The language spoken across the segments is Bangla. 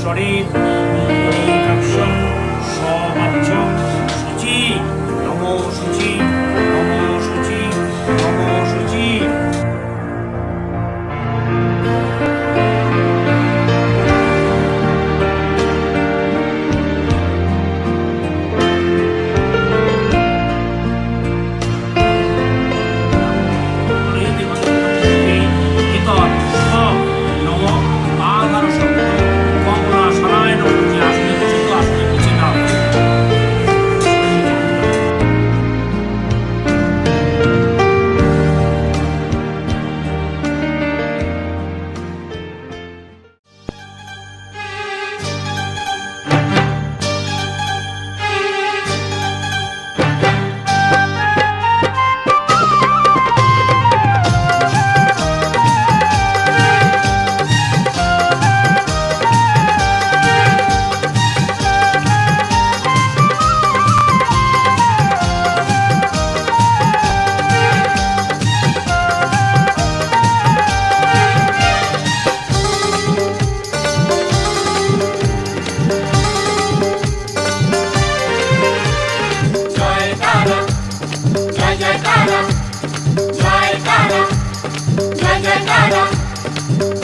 শরীর কাক্ষম সমাচ্ছম শুচি নমো শুচি নমো শুচি নমো শুচি।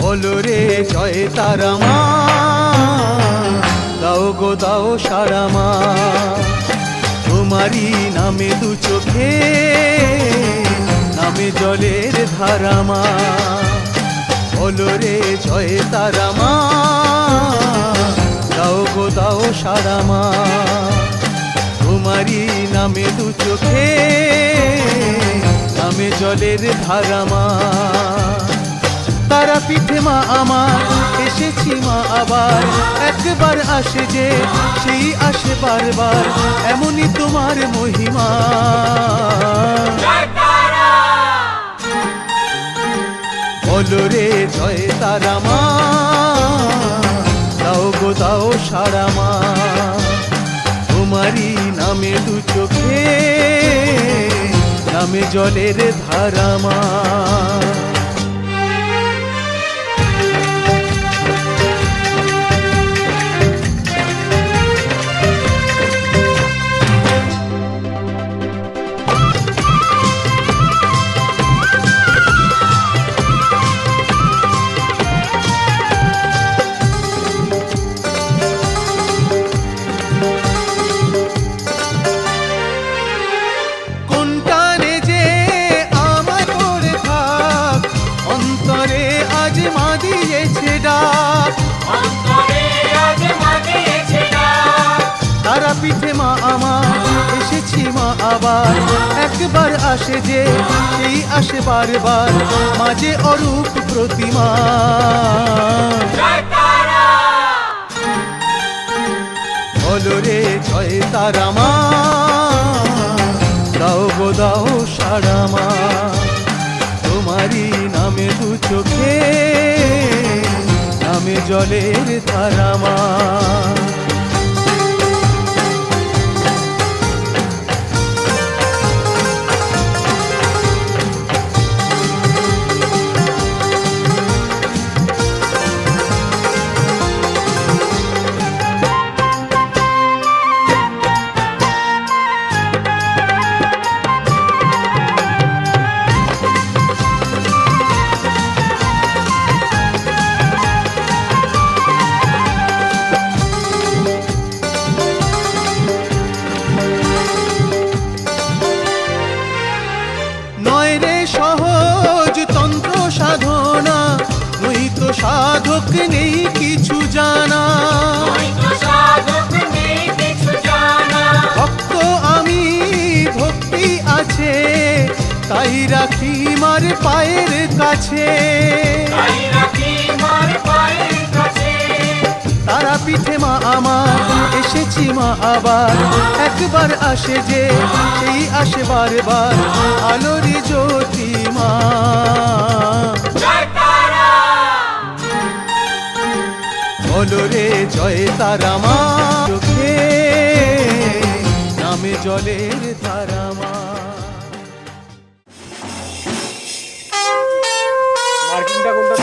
বলো রে জয় তারা মা, দাও গো দাও সারা মা, তোমারই নামে দু চোখে নামে জলের ধারা মা। বলো রে জয় তারা মা, দাও গো দাও সারা মা, তোমারই নামে দু চোখে নামে জলের ধারা মা। তারা পিঠে মা আমার এসেছি মা আবার, একবার আসে যে সেই আসে বারবার, এমনই তোমার মহিমা। বলো রে জয় তারা মা, দাও গো দাও সারা মা, তোমারই নামে দু চোখে নামে জলের ধারা মা। তারা পিঠে মা আমার এসেছি মা আবার, একবার আসে যে সেই আসে বারবার, মাঝে অরূপ প্রতিমা। বলো রে জয় তারা মা, দাও গো দাও সারা মা, তোমারই নামে দু চোখে নামে জলের ধারা মা। সাধক নেই কিছু জানা, ভক্ত আমি ভক্তি আছে তাই রাখি মার পায়ের কাছে। তারা পিঠে মা আমার এসেছি মা আবার, একবার আসে যে সেই আসে বারবার, আলোর জ্যোতি মা। বলো রে জয় তারা মা, চোখে নামে জলের ধারা মা। মার্কিংটা কোনটা?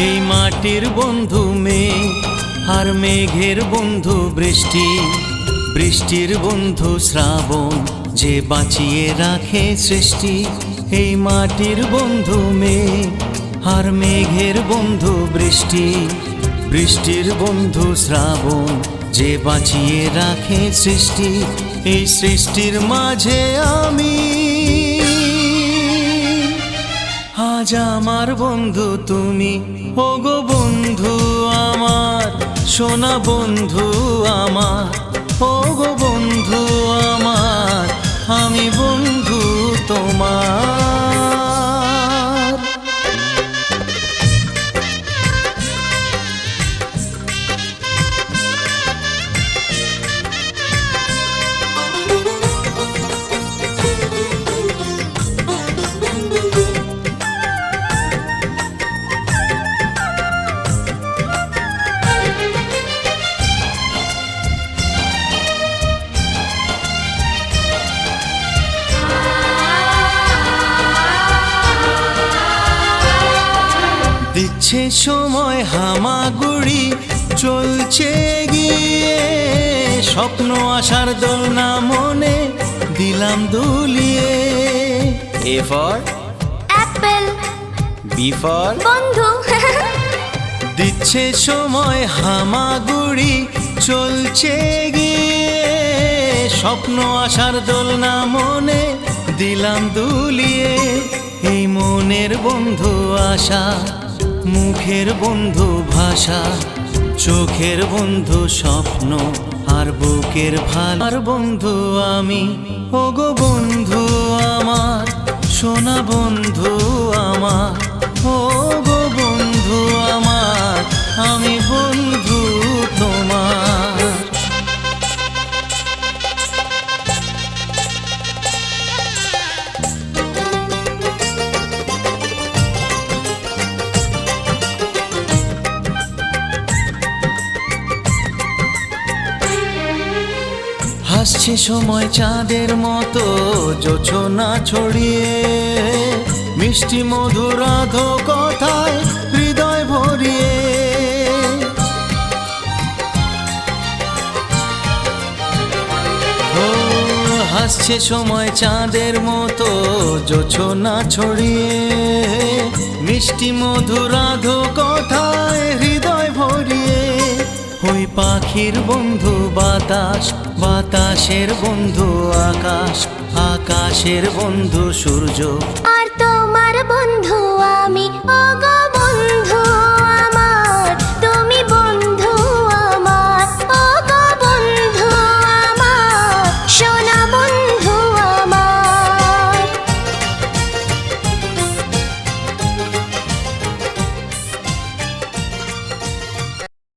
এই মাটির বন্ধু মেঘ, আর মেঘের বন্ধু বৃষ্টি, বৃষ্টির বন্ধু শ্রাবণ, যে বাঁচিয়ে রাখে সৃষ্টি। এই মাটির বন্ধু মেঘ, আর মেঘের বন্ধু বৃষ্টি, বৃষ্টির বন্ধু শ্রাবণ, যে বাঁচিয়ে রাখে সৃষ্টি। এই সৃষ্টির মাঝে আমি, আজ আমার বন্ধু তুমি। ওগো বন্ধু আমার, সোনা বন্ধু আমার, ওগো বন্ধু আমার, আমি বন্ধু তোমার। দিচ্ছে সময় হামাগুড়ি, চলছে গিয়ে স্বপ্ন আশার দোলনা মনে দিলাম দুলিয়ে। A for apple, B for বন্ধু। দিচ্ছে সময় হামাগুড়ি, চলছে গিয়ে স্বপ্ন আশার দোলনা মনে দিলাম দুলিয়ে। এই মনের বন্ধু আশা, মুখের বন্ধু ভাষা, চোখের বন্ধু স্বপ্ন, আর বুকের ভালার বন্ধু আমি। ওগো বন্ধু আমার, সোনা বন্ধু আমার, ওগো বন্ধু আমার, আমি বন্ধু তোমার। হাসছে সময় চাঁদের মতো জোছনা ছড়িয়ে, মিষ্টি মধুর আধো কথায় হৃদয় ভরিয়ে। ও হাসছে সময় চাঁদের মতো জোছনা ছড়িয়ে, মিষ্টি মধুর আধো কথায় হৃদয় ভরিয়ে। ওই পাখির বন্ধু বাতাস, বাতাসের বন্ধু আকাশ, আকাশের বন্ধু সূর্য, আর তোমার বন্ধু আমি।